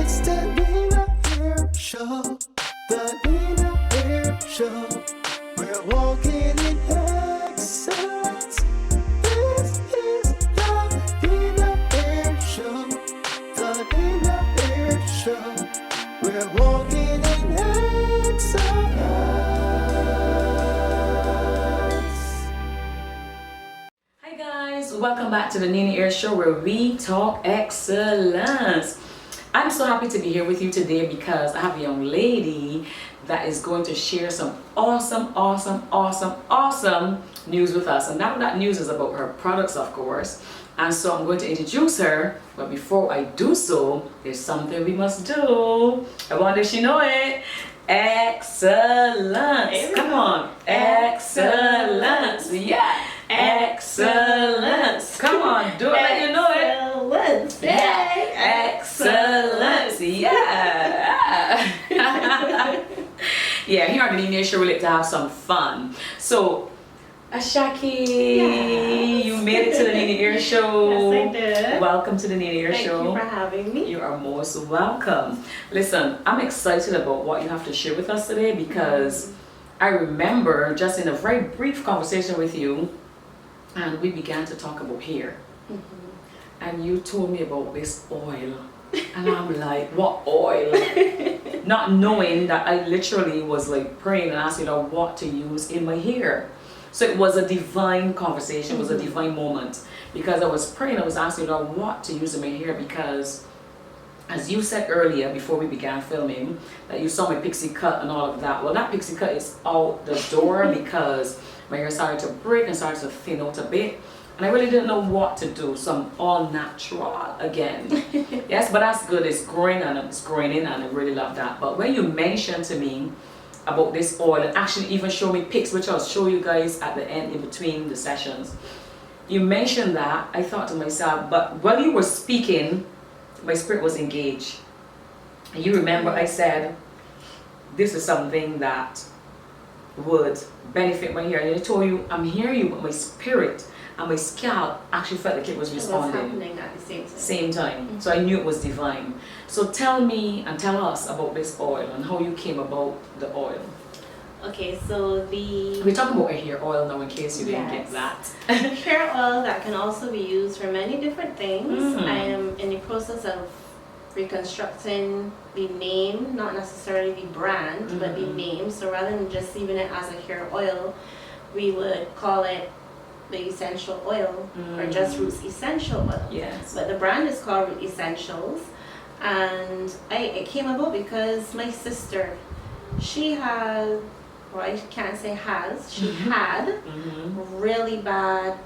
It's the Nina Air Show. The Nina Air Show. We're walking in excellence. This is the Nina Air Show. The Nina Air Show. We're walking in excellence. Hi guys, welcome back to the Nina Air Show where we talk excellence. I'm so happy to be here with you today because I have a young lady that is going to share some awesome news with us. And now that news is about her products, of course. And so I'm going to introduce her, but before I do so, there's something we must do. I wonder if she know it. Excellence. Come on. Excellence. Yeah. Excellence. Come on, do it like you know it. Excellence. Yeah. Excellence. Yeah. Yeah, here on the Nina Air Show, we like to have some fun. So, Ashaki, you made it to the Nina Air Show. Yes, I did. Welcome to the Nina Air Show. Thank you for having me. You are most welcome. Listen, I'm excited about what you have to share with us today because I remember just in a very brief conversation with you, and we began to talk about hair. And you told me about this oil. And I'm like, what oil? Not knowing that I literally was like praying and asking her what to use in my hair. So it was a divine conversation, it was a divine moment. Because I was praying, I was asking her what to use in my hair because as you said earlier before we began filming, that you saw my pixie cut and all of that. Well, that pixie cut is out the door because my hair started to break and started to thin out a bit. And I really didn't know what to do, so I'm all natural again. Yes, but that's good. It's growing and it's growing in, and I really love that. But when you mentioned to me about this oil and actually even show me pics, which I'll show you guys at the end in between the sessions, you mentioned that, I thought to myself, but while you were speaking, my spirit was engaged. And you remember I said, this is something that would benefit my hair. And I told you, I'm hearing you, but my spirit and my scalp actually felt like it was responding. It was happening at the same time. Same time. So I knew it was divine. So tell me and tell us about this oil and how you came about the oil. Okay, so We're talking about a hair oil now in case you didn't get that. hair oil that can also be used for many different things. I am in the process of reconstructing the name, not necessarily the brand, but the name. So rather than just leaving it as a hair oil, we would call it the essential oil or just Roots Essential Oil. Yes. But the brand is called Root Essentials, and it came about because my sister, she had, or I can't say has, she had really bad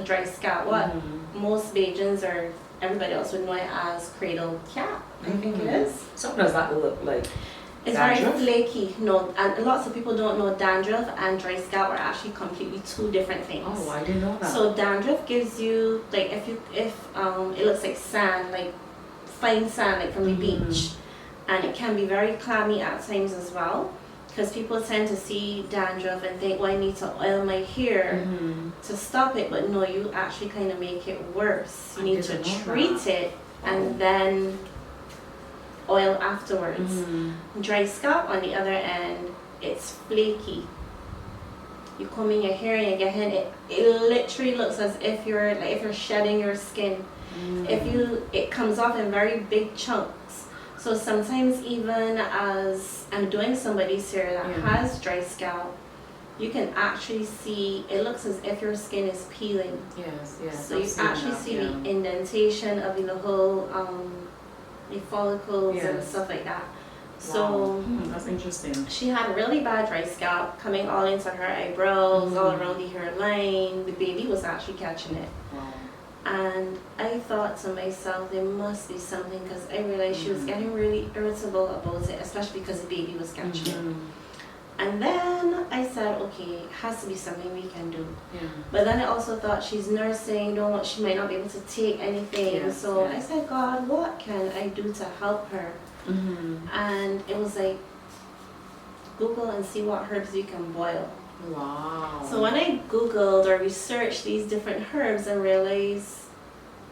dry scalp. What most Bajans or everybody else would know it as cradle cap, I think it is. So what does that look like? It's Dandruff? very flaky. No, and lots of people don't know dandruff and dry scalp are actually completely two different things. Oh, I didn't know that. So dandruff gives you, like, if it looks like sand, like fine sand, like from the beach, and it can be very clammy at times as well, because people tend to see dandruff and think, well, I need to oil my hair to stop it, but no, you actually kind of make it worse. You need to treat it and then oil afterwards. Dry scalp, on the other end, it's flaky. You comb in your hair and you get in it literally looks as if you're shedding your skin. It comes off in very big chunks. So sometimes even as I'm doing somebody's hair that has dry scalp, you can actually see it looks as if your skin is peeling. Yes. So you actually see the indentation of the little the follicles and stuff like that. So that's interesting. she had really bad dry scalp coming all into her eyebrows, all around the hairline. The baby was actually catching it. Wow. And I thought to myself, there must be something, because I realized she was getting really irritable about it, especially because the baby was catching it. And then I said, okay, it has to be something we can do. But then I also thought, she's nursing, she might not be able to take anything. I said, God, what can I do to help her? And it was like, Google and see what herbs you can boil. Wow. So when I Googled or researched these different herbs and realized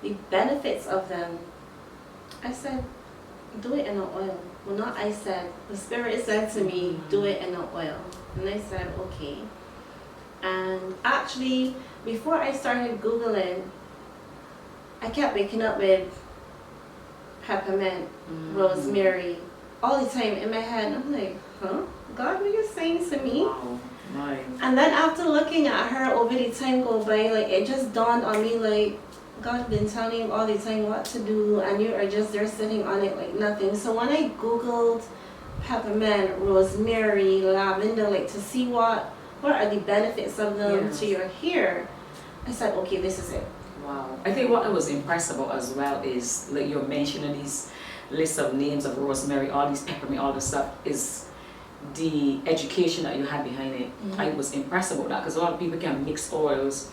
the benefits of them, I said, do it in an oil. Well, not I said, the Spirit said to me, do it in an oil. And I said, okay. And actually, before I started Googling, I kept waking up with peppermint, rosemary, all the time in my head. And I'm like, huh? God, what are you saying to me? Wow. Nice. And then after looking at her over the time go by, like, it just dawned on me, like, God's been telling you all the time what to do, and you are just there sitting on it like nothing. So when I Googled peppermint, rosemary, lavender, like to see what are the benefits of them to your hair, I said, okay, this is it. Wow. I think what I was impressed about as well is, like, you're mentioning these lists of names of rosemary, all these peppermint, all this stuff, is the education that you had behind it. I was impressed about that, because a lot of people can mix oils,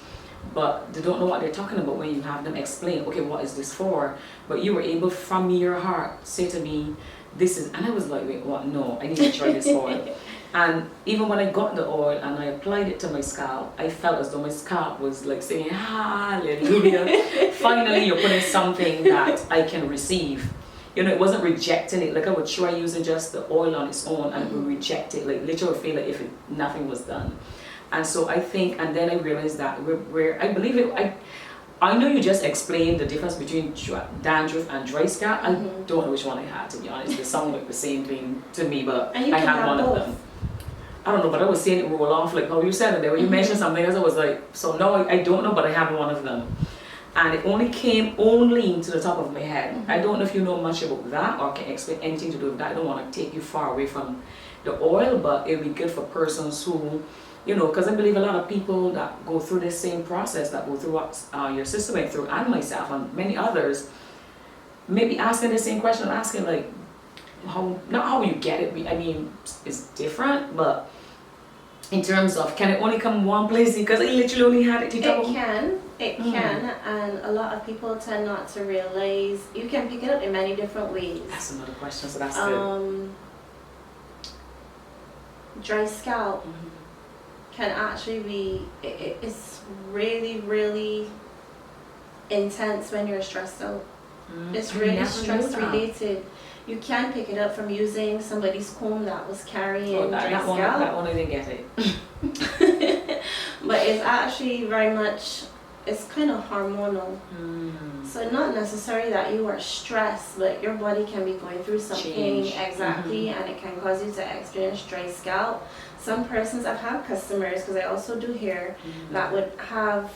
but they don't know what they're talking about when you have them explain, okay, what is this for? But you were able from your heart say to me, this is, and I was like, wait, what? No, I need to try this oil. And even when I got the oil and I applied it to my scalp, I felt as though my scalp was like saying, hallelujah. Finally, you're putting something that I can receive. You know, it wasn't rejecting it. Like I would try using just the oil on its own and it would reject it. Like literally feel like if nothing was done. And so I think, and then I realized that I believe it, I know you just explained the difference between dandruff and dry scalp. I don't know which one I had, to be honest. They sound like the same thing to me, but I had one of them. I don't know, but I was seeing it roll off like how you said it there. When you mentioned something else, I was like, so no, I don't know, but I have one of them. And it only came to the top of my head. I don't know if you know much about that or can explain anything to do with that. I don't want to take you far away from the oil, but it would be good for persons who, you know, because I believe a lot of people that go through this same process, that go through what your sister went through, and myself, and many others, maybe asking the same question, asking like, not how you get it, I mean, it's different, but in terms of, can it only come one place? Because I literally only had it. It can, and a lot of people tend not to realize you can pick it up in many different ways. That's another question, so that's good. Dry scalp can actually be, it's really, really intense when you're stressed out. It's really stress related. You can pick it up from using somebody's comb that was carrying dry scalp. That one I didn't get it. But it's actually very much, it's kind of hormonal. So not necessarily that you are stressed, but your body can be going through something. Change. Exactly, and it can cause you to experience dry scalp. Some persons, I've had customers, because I also do hair, that would have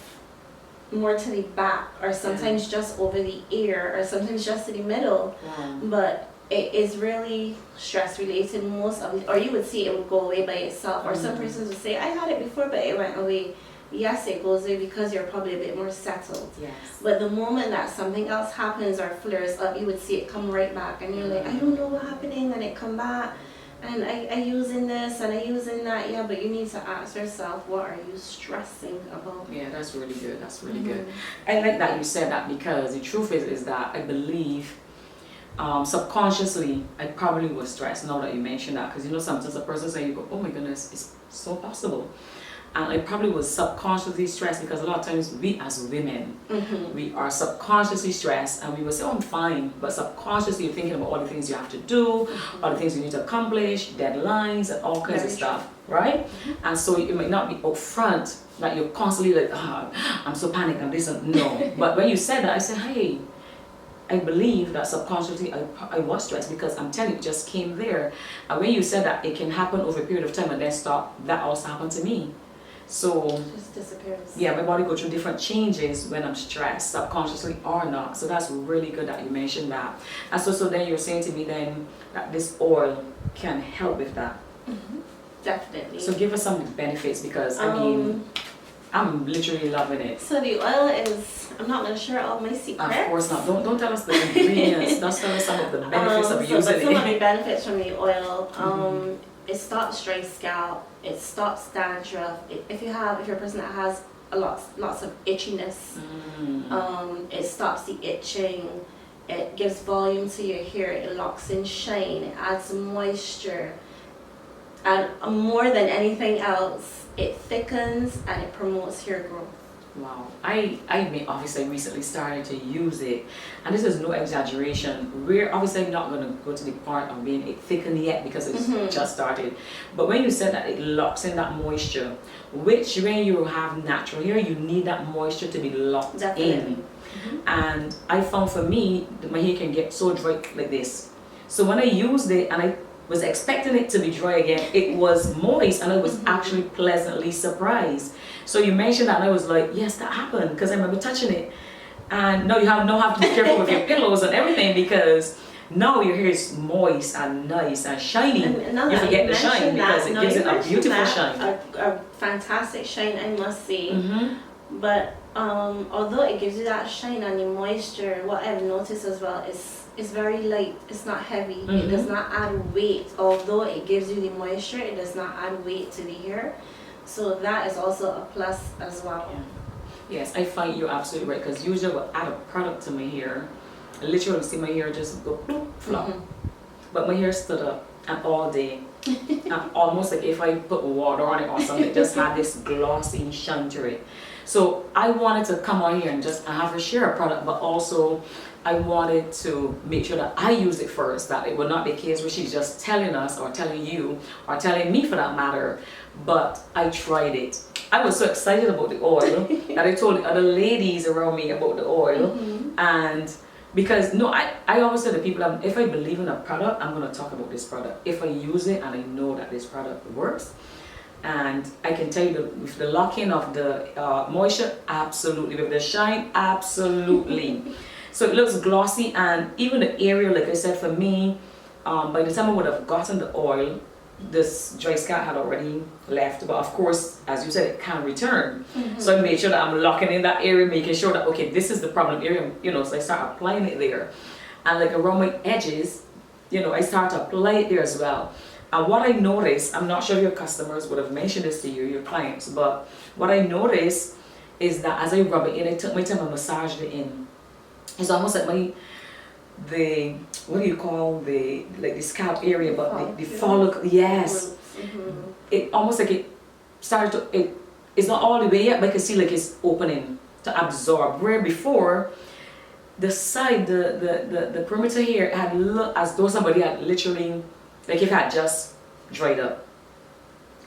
more to the back, or sometimes just over the ear, or sometimes just to the middle. But it is really stress related most of it, or you would see it would go away by itself, or some persons would say, I had it before but it went away. Yes, it goes away because you're probably a bit more settled. Yes. But the moment that something else happens or flares up, you would see it come right back, and you're like, I don't know what's happening, and it come back, and I using this and I using that. Yeah, but you need to ask yourself, what are you stressing about? Yeah, that's really good. That's really good. I like that you said that, because the truth is that I believe subconsciously I probably was stressed now that you mentioned that, because you know sometimes a person say, you go, oh my goodness, it's so possible. And I probably was subconsciously stressed, because a lot of times we as women, we are subconsciously stressed, and we will say, oh, I'm fine, but subconsciously you're thinking about all the things you have to do, all the things you need to accomplish, deadlines, and all kinds of stuff, right? And so it might not be upfront that you're constantly like, I'm so panicked, I'm this and no. But when you said that, I said, hey, I believe that subconsciously I was stressed, because I'm telling you, it just came there. And when you said that it can happen over a period of time and then stop, that also happened to me. So It just disappears. yeah, my body goes through different changes when I'm stressed, subconsciously or not. So that's really good that you mentioned that. And so then you're saying to me then that this oil can help with that. Definitely. So give us some benefits, because I mean, I'm literally loving it. So the oil is, I'm not going to share all my secrets. Of course not. Don't tell us the ingredients. Just tell us some of the benefits of using but some of the it. benefits from the oil, it stops dry scalp, it stops dandruff. If you're a person that has lots of itchiness, it stops the itching. It gives volume to your hair. It locks in shine. It adds moisture. And more than anything else, it thickens and it promotes hair growth. Wow. Obviously recently started to use it, and this is no exaggeration. We're obviously not going to go to the part of being it thickened yet because it's just started. But when you said that it locks in that moisture, which when you have natural hair, you need that moisture to be locked in. And I found for me, that my hair can get so dry like this. So when I used it, and I was expecting it to be dry again, it was moist, and I was actually pleasantly surprised. So you mentioned that, and I was like, yes, that happened, because I remember touching it. And no, you have to be careful with your pillows and everything, because now your hair is moist and nice and shiny. And you forget the shine because it gives it a beautiful shine. A fantastic shine, I must say. But although it gives you that shine and the moisture, what I've noticed as well is it's very light. It's not heavy. It does not add weight. Although it gives you the moisture, it does not add weight to the hair. So that is also a plus as well. Yeah. Yes, I find you're absolutely right, because usually I will add a product to my hair. I literally see my hair just go bloop, flop. But my hair stood up and all day. And almost like if I put water on it or something, it just had this glossy shine to it. So I wanted to come on here and just have her share a product, but also I wanted to make sure that I use it first, that it would not be a case where she's just telling us or telling you or telling me for that matter, but I tried it. I was so excited about the oil that I told the other ladies around me about the oil. And because I always say to people, if I believe in a product, I'm going to talk about this product. If I use it and I know that this product works, and I can tell you with the lock-in of the moisture, absolutely. With the shine, absolutely. So it looks glossy, and even the area, like I said, for me, by the time I would have gotten the oil, this dry scalp had already left. But of course, as you said, it can return. So I made sure that I'm locking in that area, making sure that, okay, this is the problem area, so I start applying it there. And like around my edges, I start to apply it there as well. And what I noticed, I'm not sure if your customers would have mentioned this to you, your clients, but what I noticed is that as I rub it in, I took my time and massaged it in. It's almost like what do you call the scalp area, but the follicle, yes. It almost like it started to, it's not all the way yet, but I can see like it's opening to absorb. Where before, the side, the perimeter here had looked as though somebody had literally, like if it had just dried up.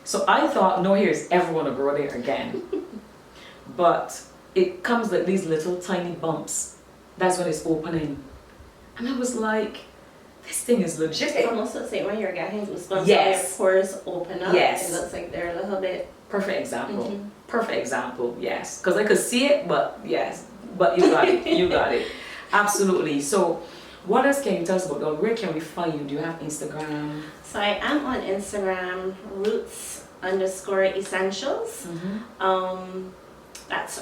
So I thought no hair is ever going to grow there again. But it comes like these little tiny bumps. That's when it's opening. And I was like, this thing is legit. It almost looks like when you're getting goosebumps, yes. your pores open up. Yes. It looks like they're a little bit. Perfect example. Perfect example, yes. Because I could see it, but yes. But you got it. You got it. Absolutely. So what else can you tell us about? Where can we find you? Do you have Instagram? So I am on Instagram, roots_essentials. That's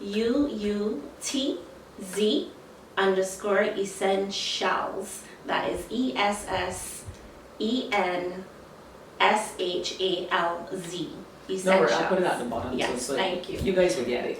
RUUTZ_essentials. That is ESSENSHALZ. Essentials. No, I'll put it at the bottom. Yes, so thank you. You guys will get it.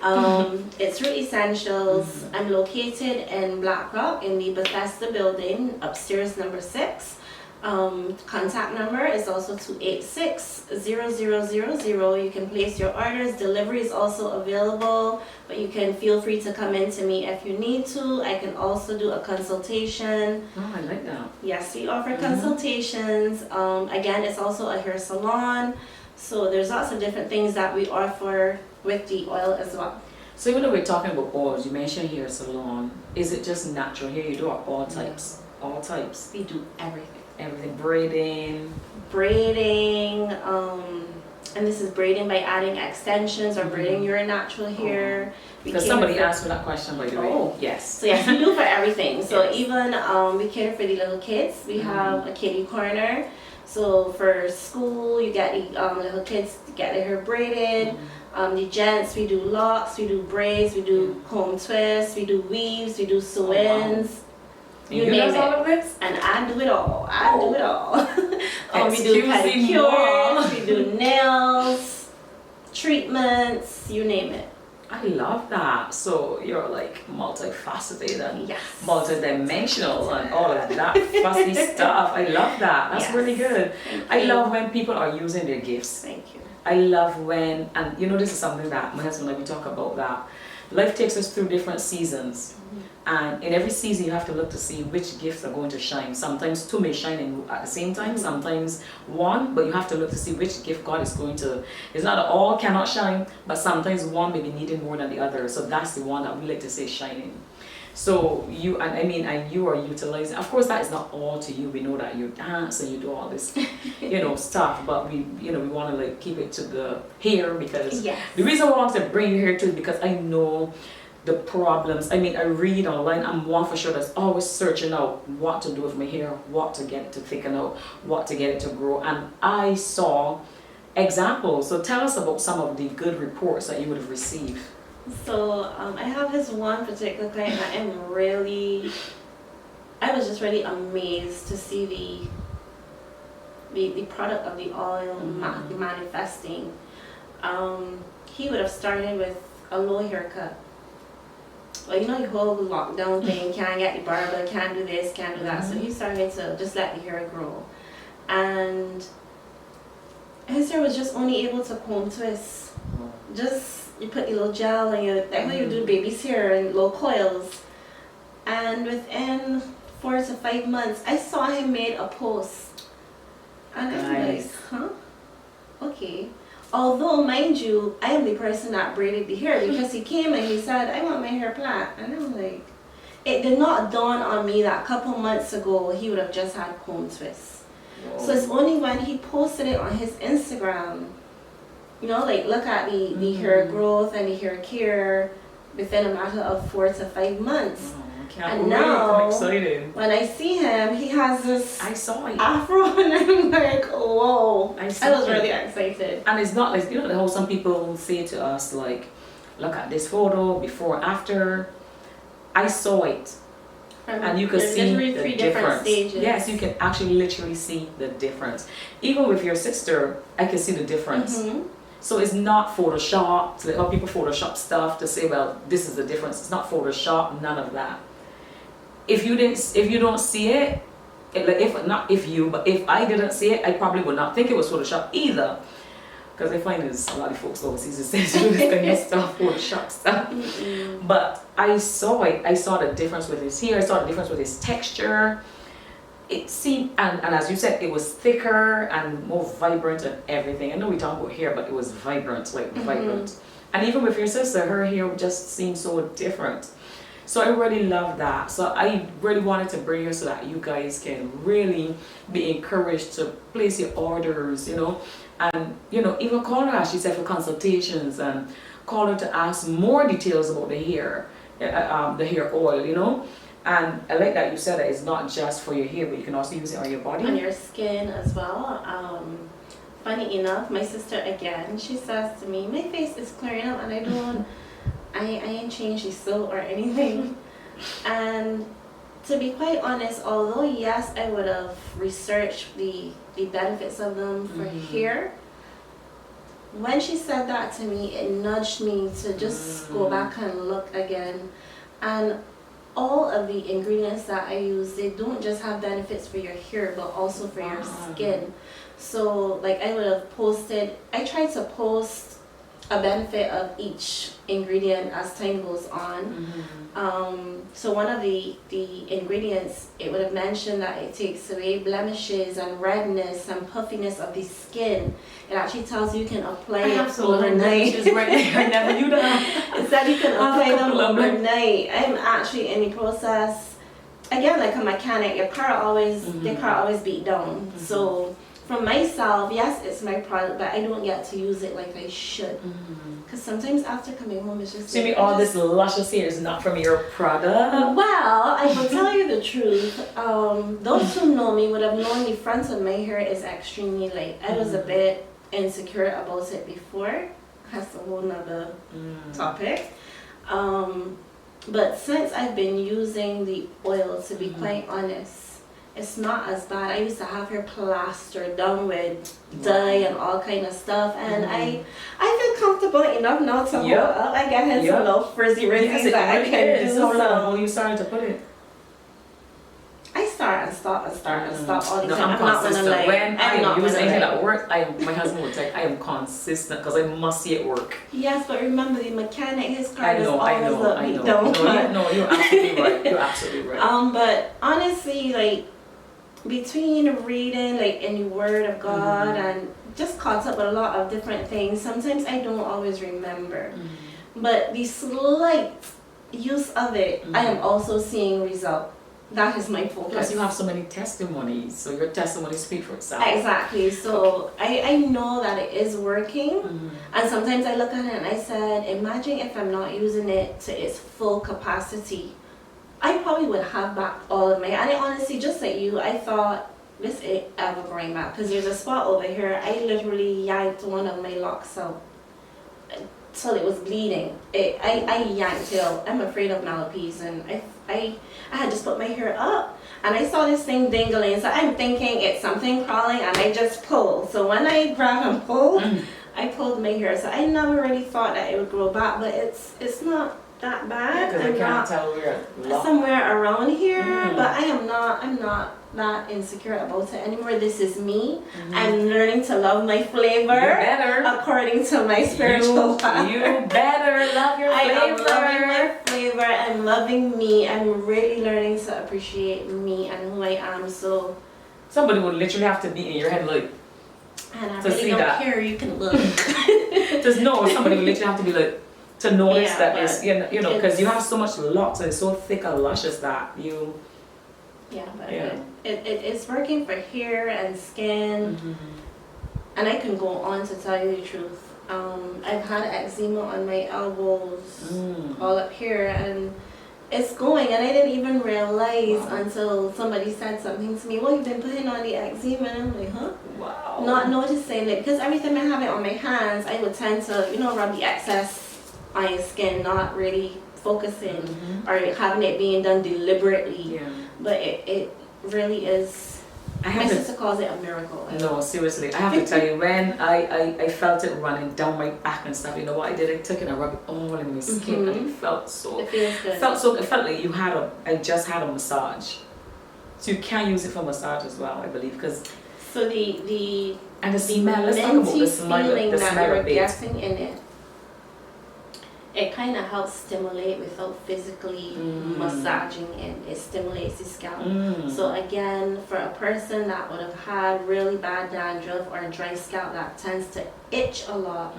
It's Root Essentials. I'm located in Blackrock in the Bethesda building, upstairs number 6. Contact number is also 286-0000. You can place your orders. Delivery is also available, but you can feel free to come in to me if you need to. I can also do a consultation. Oh, I like that. Yes, we offer consultations. Again, it's also a hair salon. So there's lots of different things that we offer with the oil as well. So even though we're talking about oils, you mentioned hair salon. Is it just natural hair? You do all types? All types? We do everything. Everything, braiding, and this is braiding by adding extensions or braiding your natural hair. Because somebody asked me that question, by the way. Oh, yes. So yes, we do for everything. So Yes. even we cater for the little kids. We have a kiddie corner. So for school, you get the little kids to get their hair braided. The gents, we do locks, we do braids, we do comb twists, we do weaves, we do sew-ins. You name it. All of this? And I do it all. I do it all. We do Excuse me, pedicures, we do nails, treatments, you name it. I love that. So you're like multifaceted and Yes. multidimensional and all of that fussy stuff. I love that. That's Yes. really good. Thank I you. love when people are using their gifts. Thank you. I love when, and you know, this is something that my husband and I, we talk about, that life takes us through different seasons. And in every season, you have to look to see which gifts are going to shine. Sometimes two may shine at the same time, sometimes one, but you have to look to see which gift God is going to. It's not that all cannot shine, but sometimes one may be needed more than the other. So that's the one that we like to say shining. So you, and I mean, and you are utilizing, of course that is not all to you. We know that you dance and you do all this, you know, stuff, but we, you know, we want to like keep it to the hair, because the reason I want to bring you here too is because I know the problems. I mean, I read online. I'm one for sure that's always searching out what to do with my hair, what to get it to thicken out, what to get it to grow. And I saw examples. So tell us about some of the good reports that you would have received. So I have this one particular client that I was just really amazed to see the product of the oil manifesting. He would have started with a low haircut. Well, you know, the whole lockdown thing, can't get the barber, can't do this, can't do that. So he started to just let the hair grow. And his hair was just only able to comb twist. Just, you put the little gel and you, like how you do baby's hair and little coils. And within 4 to 5 months, I saw him made a post. And I was like, huh? Okay. Although, mind you, I am the person that braided the hair, because he came and he said, I want my hair flat. And I'm like, it did not dawn on me that a couple months ago he would have just had comb twists. Whoa. So it's only when he posted it on his Instagram, you know, like look at the hair growth and the hair care within a matter of 4 to 5 months. And now, when I see him, he has this afro, and I'm like, whoa. I was really excited. And it's not like, you know, how some people say to us, like, look at this photo, before, after. I saw it. And you could see the difference. Stages. Yes, you can actually literally see the difference. Even with your sister, I can see the difference. So it's not Photoshop, so like how people Photoshop stuff to say, well, this is the difference. It's not Photoshop, none of that. If you don't see it, if I didn't see it, I probably would not think it was Photoshop either. Because I find there's a lot of folks overseas that say do this kind of stuff, Photoshop stuff. But I saw it. I saw the difference with his hair. I saw the difference with his texture. It seemed, and as you said, it was thicker and more vibrant and everything. I know we talk about hair, but it was vibrant, like vibrant. And even with your sister, her hair just seemed so different. So I really love that. So I really wanted to bring her so that you guys can really be encouraged to place your orders, you know, and, you know, even call her, as she said, for consultations, and call her to ask more details about the hair oil, you know. And I like that you said that it's not just for your hair, but you can also use it on your body. On your skin as well. Funny enough, my sister again, she says to me, my face is clearing up, and I ain't changed the soap or anything. And to be quite honest, although yes, I would have researched the benefits of them for hair, when she said that to me, it nudged me to just go back and look again. And all of the ingredients that I use, they don't just have benefits for your hair, but also for your skin. So like I would have posted, I tried to post a benefit of each ingredient as time goes on. So one of the ingredients, it would have mentioned that it takes away blemishes and redness and puffiness of the skin. It actually tells you can apply it overnight. I never knew that. It said you can apply them overnight. I'm actually in the process, again, like a mechanic, your car always beat down. So for myself, yes, it's my product, but I don't get to use it like I should. Because sometimes after coming home, it's just... So you mean all this luscious hair is not from your product? Well, I will tell you the truth. Those who know me would have known the front of my hair is extremely light. I was a bit insecure about it before. That's a whole nother topic. But since I've been using the oil, to be quite honest, it's not as bad. I used to have her plastered down with dye and all kind of stuff, and I feel comfortable enough now to hold up. I get his little frizzy rizzies that I can do. How long you started to put it? I start and stop and start and stop all the No, time. I'm I'm not gonna consistent. lie. When I I'm am not using gonna anything lie. at work, my husband would say I am consistent because I must see it work. Yes, but remember the mechanic, his car I is know, always up. I He know. don't. No, you're absolutely right. You're absolutely right. But honestly, like between reading like in the Word of God and just caught up with a lot of different things, sometimes I don't always remember. But the slight use of it, I am also seeing result. That is my focus. Plus, you have so many testimonies, so your testimonies speak for itself. Exactly. So I know that it is working, and sometimes I look at it and I said, imagine if I'm not using it to its full capacity. I probably would have back all of my, and I honestly, just like you, I thought this ain't ever going back because there's a spot over here. I literally yanked one of my locks out till it was bleeding. I yanked it out. I'm afraid of millipede, and I had just put my hair up and I saw this thing dangling, so I'm thinking it's something crawling, and I just pulled. So when I grabbed and pulled, I pulled my hair. So I never really thought that it would grow back, but it's not that bad. Because I I'm can't not tell where somewhere around here, but I'm not that insecure about it anymore. This is me. I'm learning to love my flavor. You better. According to my spiritual path. You better love your I am flavor. loving my flavor. I'm loving me. I'm really learning to appreciate me and who I am. So, Somebody would literally have to be in your head like, and I to really see don't that. care. You can look. just know somebody would literally have to be like, to notice Yeah, that but it's, you know, because you have so much locks and it's so thick and luscious that you, Yeah, but Yeah. it's working for hair and skin. And I can go on to tell you the truth. I've had eczema on my elbows, all up here, and it's going. And I didn't even realize until somebody said something to me. Well, you've been putting on the eczema, and I'm like, huh? wow. Not noticing it, because every time I have it on my hands, I would tend to, rub the excess on your skin, not really focusing or having it being done deliberately. Yeah. But it really is. My sister calls it a miracle. No, seriously, I have to tell you, when I felt it running down my back and stuff, you know what I did? I took it and rubbed it all in my skin, and it felt so. It feels good. It felt like I just had a massage. So you can use it for massage as well, I believe, because. So the And the smell. Let's talk about the smell. feeling The that smell you're of it. getting in it. It kind of helps stimulate without physically massaging it. It stimulates the scalp. So again, for a person that would have had really bad dandruff or a dry scalp that tends to itch a lot,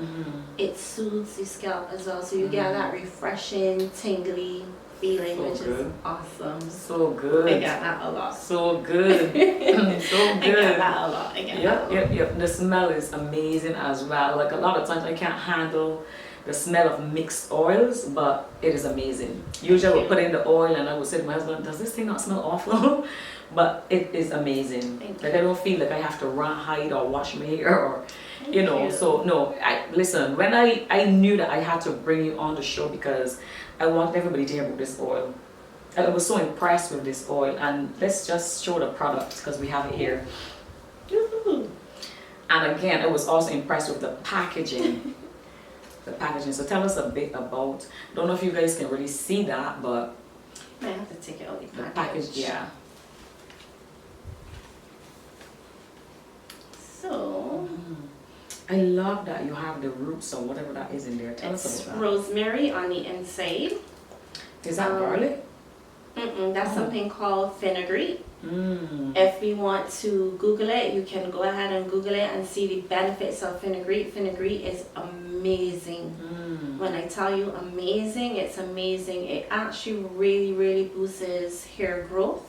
it soothes the scalp as well. So you get that refreshing, tingly feeling, So which good. is awesome. So good. I get that a lot. So good. So I get good. that a lot. I get that a lot. Yep. The smell is amazing as well. Like a lot of times I can't handle the smell of mixed oils, but it is amazing. Usually I would put in the oil and I would say to my husband, does this thing not smell awful? But it is amazing. Like I don't feel like I have to hide or wash my hair or, you know. So no, listen, when I knew that I had to bring you on the show because I want everybody to hear about this oil. I was so impressed with this oil, and let's just show the product because we have it here. And again, I was also impressed with the packaging. So tell us a bit about, don't know if you guys can really see that, but I have to take it out the package, yeah. So I love that you have the roots or whatever that is in there. Tell us it's about that. rosemary on the inside. Is that garlic? That's something called fenugreek. If you want to Google it, you can go ahead and Google it and see the benefits of fenugreek. Fenugreek is amazing. When I tell you amazing, it's amazing. It actually really, really boosts hair growth,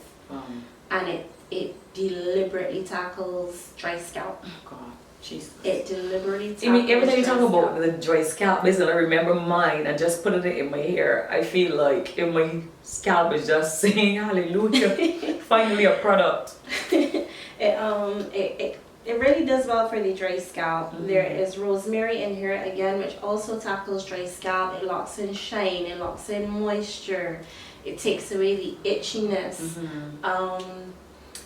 and it deliberately tackles dry scalp. Oh God, Jesus. It deliberately tackles I mean, every time you dry talk about scalp. the dry scalp, basically I remember mine and just putting it in my hair. I feel like if my scalp is just saying hallelujah, finally a product. It really does well for the dry scalp. There is rosemary in here again, which also tackles dry scalp. It locks in shine, it locks in moisture, it takes away the itchiness.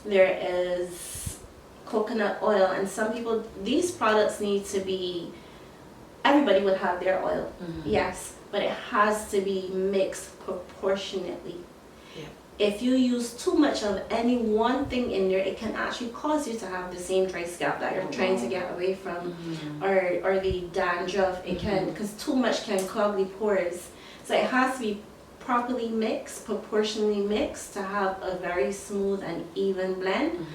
There is coconut oil, and some people, these products need to be, everybody would have their oil, yes, but it has to be mixed proportionately. Yeah. if you use too much of any one thing in there, it can actually cause you to have the same dry scalp that you're trying to get away from, or the dandruff. It can, because too much can clog the pores. So it has to be properly mixed, proportionally mixed, to have a very smooth and even blend.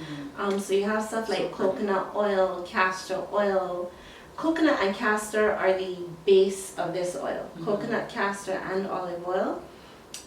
So you have stuff like coconut oil, castor oil. Coconut and castor are the base of this oil. Coconut, castor, and olive oil.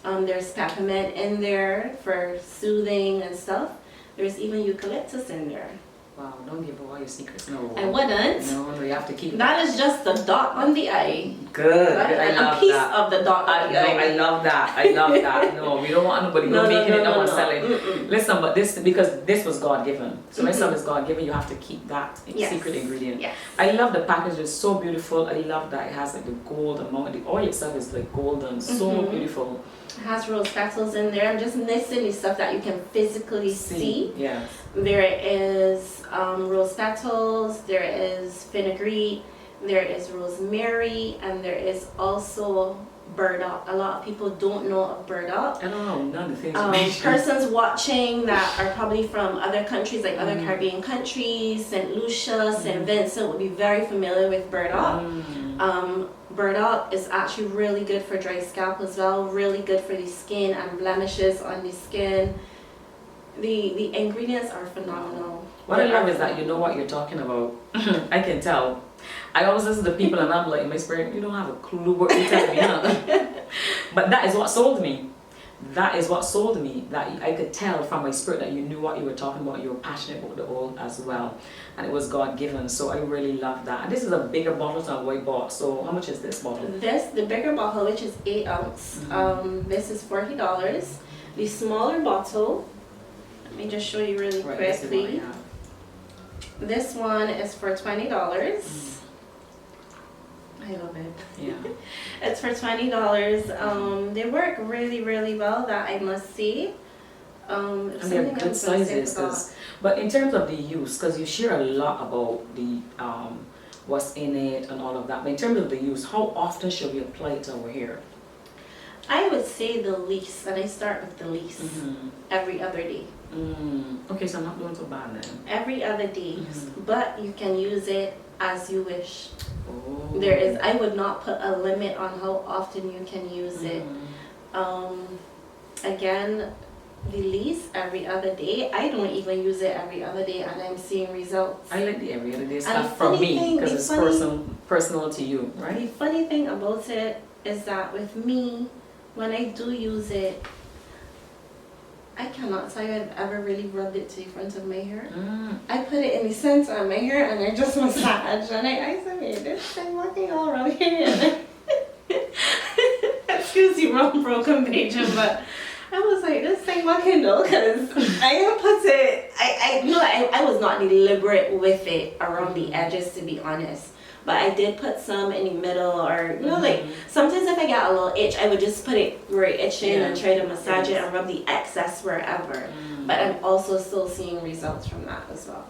There's peppermint in there for soothing and stuff. There's even eucalyptus in there. Wow, don't give away your secrets. No. I wouldn't. No, you have to keep that. Is just the dot on the eye. Good. Right? I love a piece that. of the dot on the eye. I love that. I love that. No, we don't want anybody making it up and selling. Listen, but this, because this was God given. So when something is God given, you have to keep that secret ingredient. Yes. I love the package. It's so beautiful. I love that it has like the gold amount. The oil itself is like golden. So beautiful. It has rose petals in there. I'm just missing the stuff that you can physically see. Yeah. There is rose petals, there is fenugreek, there is rosemary, and there is also burdock. A lot of people don't know of burdock. I don't know none of the things you mentioned. Persons watching that are probably from other countries, like other Caribbean countries, St. Lucia, St. Vincent, would be very familiar with burdock. Burdock is actually really good for dry scalp as well, really good for the skin and blemishes on the skin. The ingredients are phenomenal. What I love is that you know what you're talking about. I can tell. I always listen to people and I'm like, in my spirit, you don't have a clue what you're telling me, huh? But that is what sold me. That is what sold me. That I could tell from my spirit that you knew what you were talking about. You were passionate about the oil as well. And it was God given. So I really love that. And this is a bigger bottle than what I bought. So how much is this bottle? The bigger bottle, which is 8 ounce, this is $40. The smaller bottle, let me just show you really quickly. This one is for $20. I love it. Yeah. It's for $20. They work really, really well, that I must say. And they're good sizes. But in terms of the use, because you share a lot about the what's in it and all of that. But in terms of the use, how often should we apply it to our hair? I would say the least, and I start with the least, every other day. Okay, so I'm not doing so bad then. Every other day, but you can use it as you wish. Oh. I would not put a limit on how often you can use it. Again, the least every other day. I don't even use it every other day, and I'm seeing results. I like the every other day stuff from me because it's personal to you, right? The funny thing about it is that with me, when I do use it, I cannot tell you I've ever really rubbed it to the front of my hair. I put it in the center of my hair and I just massage. And I said, "Wait, this thing working all around here." Excuse the wrong broken pager, but I was like, this thing working though, because I didn't put it, I was not deliberate with it around the edges, to be honest. But I did put some in the middle, or like sometimes if I get a little itch, I would just put it where it's itching and try to massage it and rub the excess wherever. But I'm also still seeing results from that as well.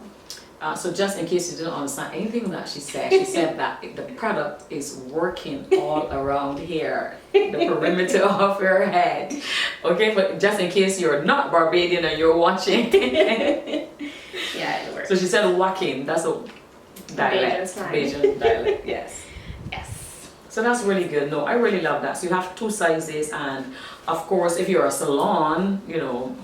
So just in case you didn't understand anything that she said that the product is working all around here, the perimeter of your head. Okay, but just in case you're not Barbadian and you're watching. Yeah, it works. So she said walking, that's a dialect, Bajan dialect, yes. Yes. So that's really good. No, I really love that. So you have 2 sizes, and of course, if you're a salon,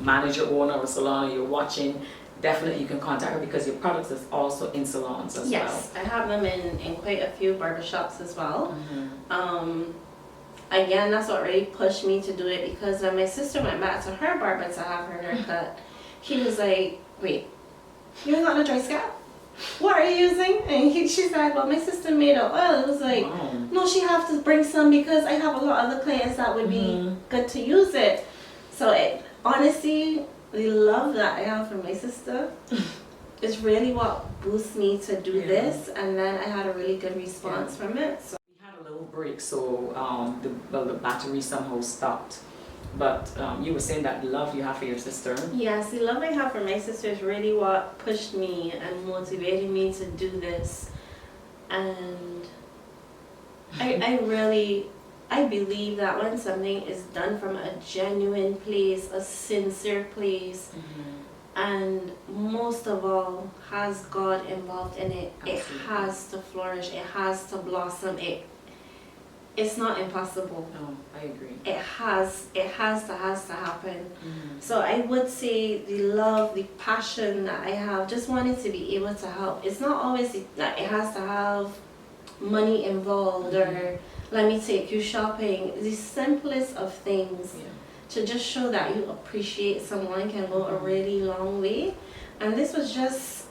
manager, owner of a salon, you're watching, definitely you can contact her because your product is also in salons as well. Yes, I have them in quite a few barbershops as well. Again, that's what really pushed me to do it, because when my sister went back to her barber to have her hair cut, he was like, "Wait, you're not a dry scalp? What are you using?" And she said, "Well, my sister made an oil." It was like, "No, she have to bring some because I have a lot of other clients that would be good to use it." So honestly, the love that I have from my sister is really what boosts me to do this, and then I had a really good response from it. So we had a little break, so the battery somehow stopped. But you were saying that love you have for your sister. yes, the love I have for my sister is really what pushed me and motivated me to do this. And I really I believe that when something is done from a genuine place, a sincere place, and most of all has God involved in it, Absolutely. it has to flourish, it has to blossom. It's not impossible. No, I agree. It has to happen. So I would say the love, the passion that I have, just wanting to be able to help. It's not always that it has to have money involved or let me take you shopping. The simplest of things to just show that you appreciate someone can go a really long way. And this was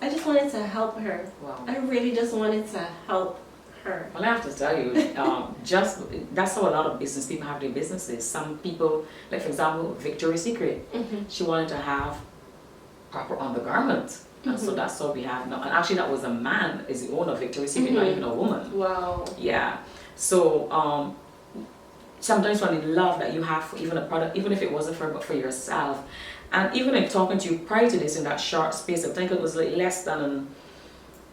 I just wanted to help her. Wow. I really just wanted to help her. Well, I have to tell you, that's how a lot of business people have their businesses. Some people, like for example, Victoria's Secret, she wanted to have proper undergarment. And so that's what we have now. And actually that was a man is the owner of Victoria's Secret, not even a woman. Wow. Yeah. So sometimes when the love that you have for even a product, even if it wasn't for but for yourself, and even in talking to you prior to this in that short space, I think it was like less than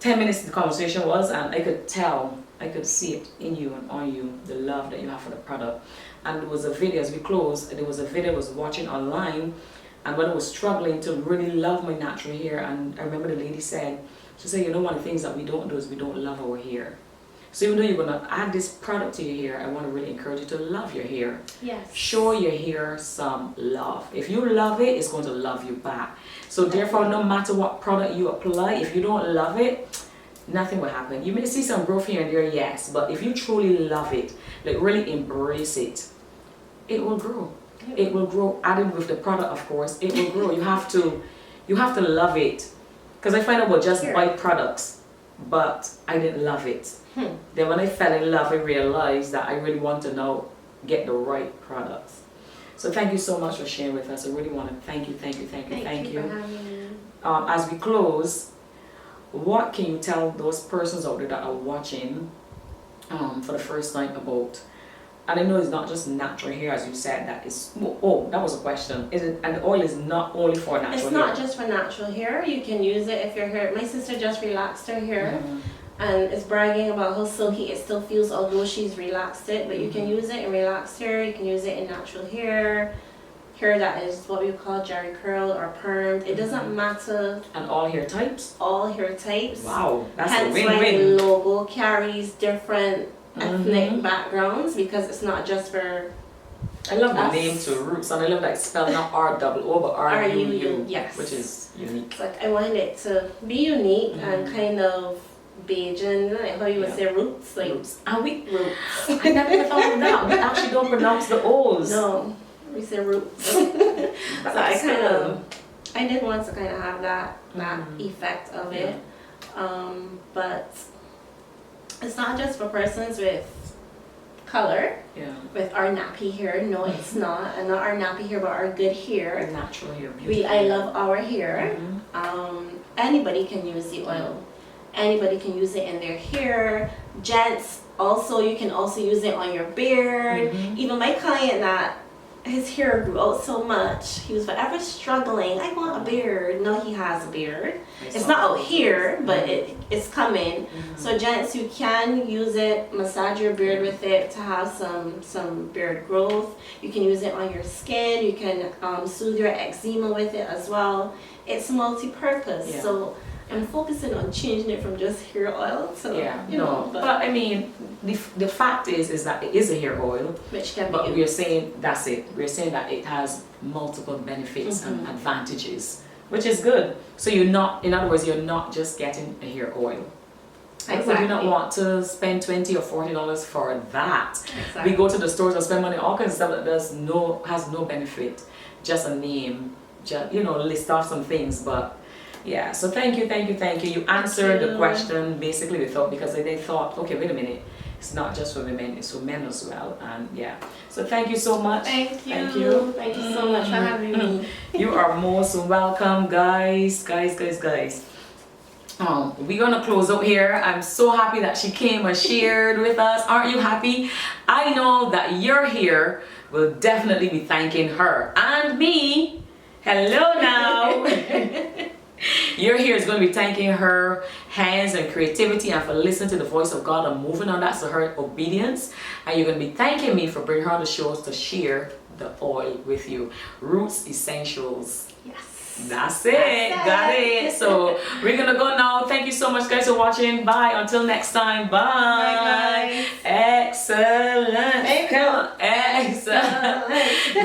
10 minutes the conversation was, and I could tell, I could see it in you and on you, the love that you have for the product. And there was a video, as we closed, there was a video I was watching online, and when I was struggling to really love my natural hair, and I remember the lady said, she said, you know, one of the things that we don't do is we don't love our hair. So even though you're gonna add this product to your hair, I want to really encourage you to love your hair. Yes. Show your hair some love. If you love it, it's going to love you back. So therefore, no matter what product you apply, if you don't love it, nothing will happen. You may see some growth here and there, yes, but if you truly love it, like really embrace it, it will grow. It will grow. Added with the product, of course, it will grow. You have to love it. Because I find out about just buy products, but I didn't love it. Then when I fell in love, I realized that I really want to now get the right products. So thank you so much for sharing with us. I really want to thank you. Thank you for having me. As we close, what can you tell those persons out there that are watching for the first time about, and I know it's not just natural hair, as you said, that is, oh, that was a question. Is it, and oil is not only for natural hair? It's not just for natural hair. You can use it if your hair, my sister just relaxed her hair and is bragging about how silky it still feels although she's relaxed it, but you can use it in relaxed hair, you can use it in natural hair that is what we call jerry curl or permed. It doesn't matter. And all hair types? All hair types. Wow, that's hence a win-win. why the logo carries different ethnic backgrounds, because it's not just for I love the name too, Roots, and I love that it's spelled not R-double-O but R-U-U, yes. which is unique. It's like I wanted it to be unique and kind of Bajan, like how you would say roots, like Roots. And we roots. I never even thought of that. We actually don't pronounce the O's. No, we say roots. So I did want to kind of have that effect of it, but it's not just for persons with color, with our nappy hair. No, it's not, and not our nappy hair, but our good hair. Natural hair. I love our hair. Anybody can use the oil. Anybody can use it in their hair. Gents, also, you can also use it on your beard. Even my client that his hair grew out so much, he was forever struggling. I want a beard. No, he has a beard. It's not out here, but it's coming. So gents, you can use it, massage your beard with it to have some beard growth. You can use it on your skin. You can soothe your eczema with it as well. It's multi-purpose. So I'm focusing on changing it from just hair oil to, you know. But I mean, the fact is that it is a hair oil. Which can be but used. we're saying, that's it. We're saying that it has multiple benefits and advantages, which is good. So you're not, in other words, you're not just getting a hair oil. Exactly. We do not want to spend $20 or $40 for that. Exactly. We go to the stores and spend money on all kinds of stuff that has no benefit. Just a name, just, you know, list off some things, but yeah, so thank you. You answered the question basically because they thought, okay, wait a minute, it's not just for women, it's for men as well. And yeah, so thank you so much. Thank you so much for having me. You are most welcome, guys. We're gonna close up here. I'm so happy that she came and shared with us. Aren't you happy? I know that your hair will definitely be thanking her and me. Hello now. Your hair is going to be thanking her hands and creativity and for listening to the voice of God and moving on that, so her obedience. And you're going to be thanking me for bringing her on the shows to share the oil with you. Roots Essentials. Yes. That's it. Got it. So we're gonna go now. Thank you so much, guys, for watching. Bye. Until next time. Bye. Bye, Excellent. Excellent.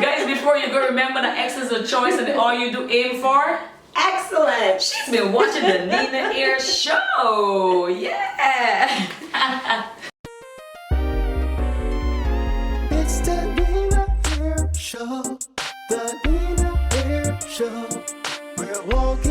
Guys, before you go, remember that X is a choice, and all you do aim for Excellent. She's been watching the Nina Air Show. Yeah. It's the Nina Air Show. The Nina Air Show. We're walking.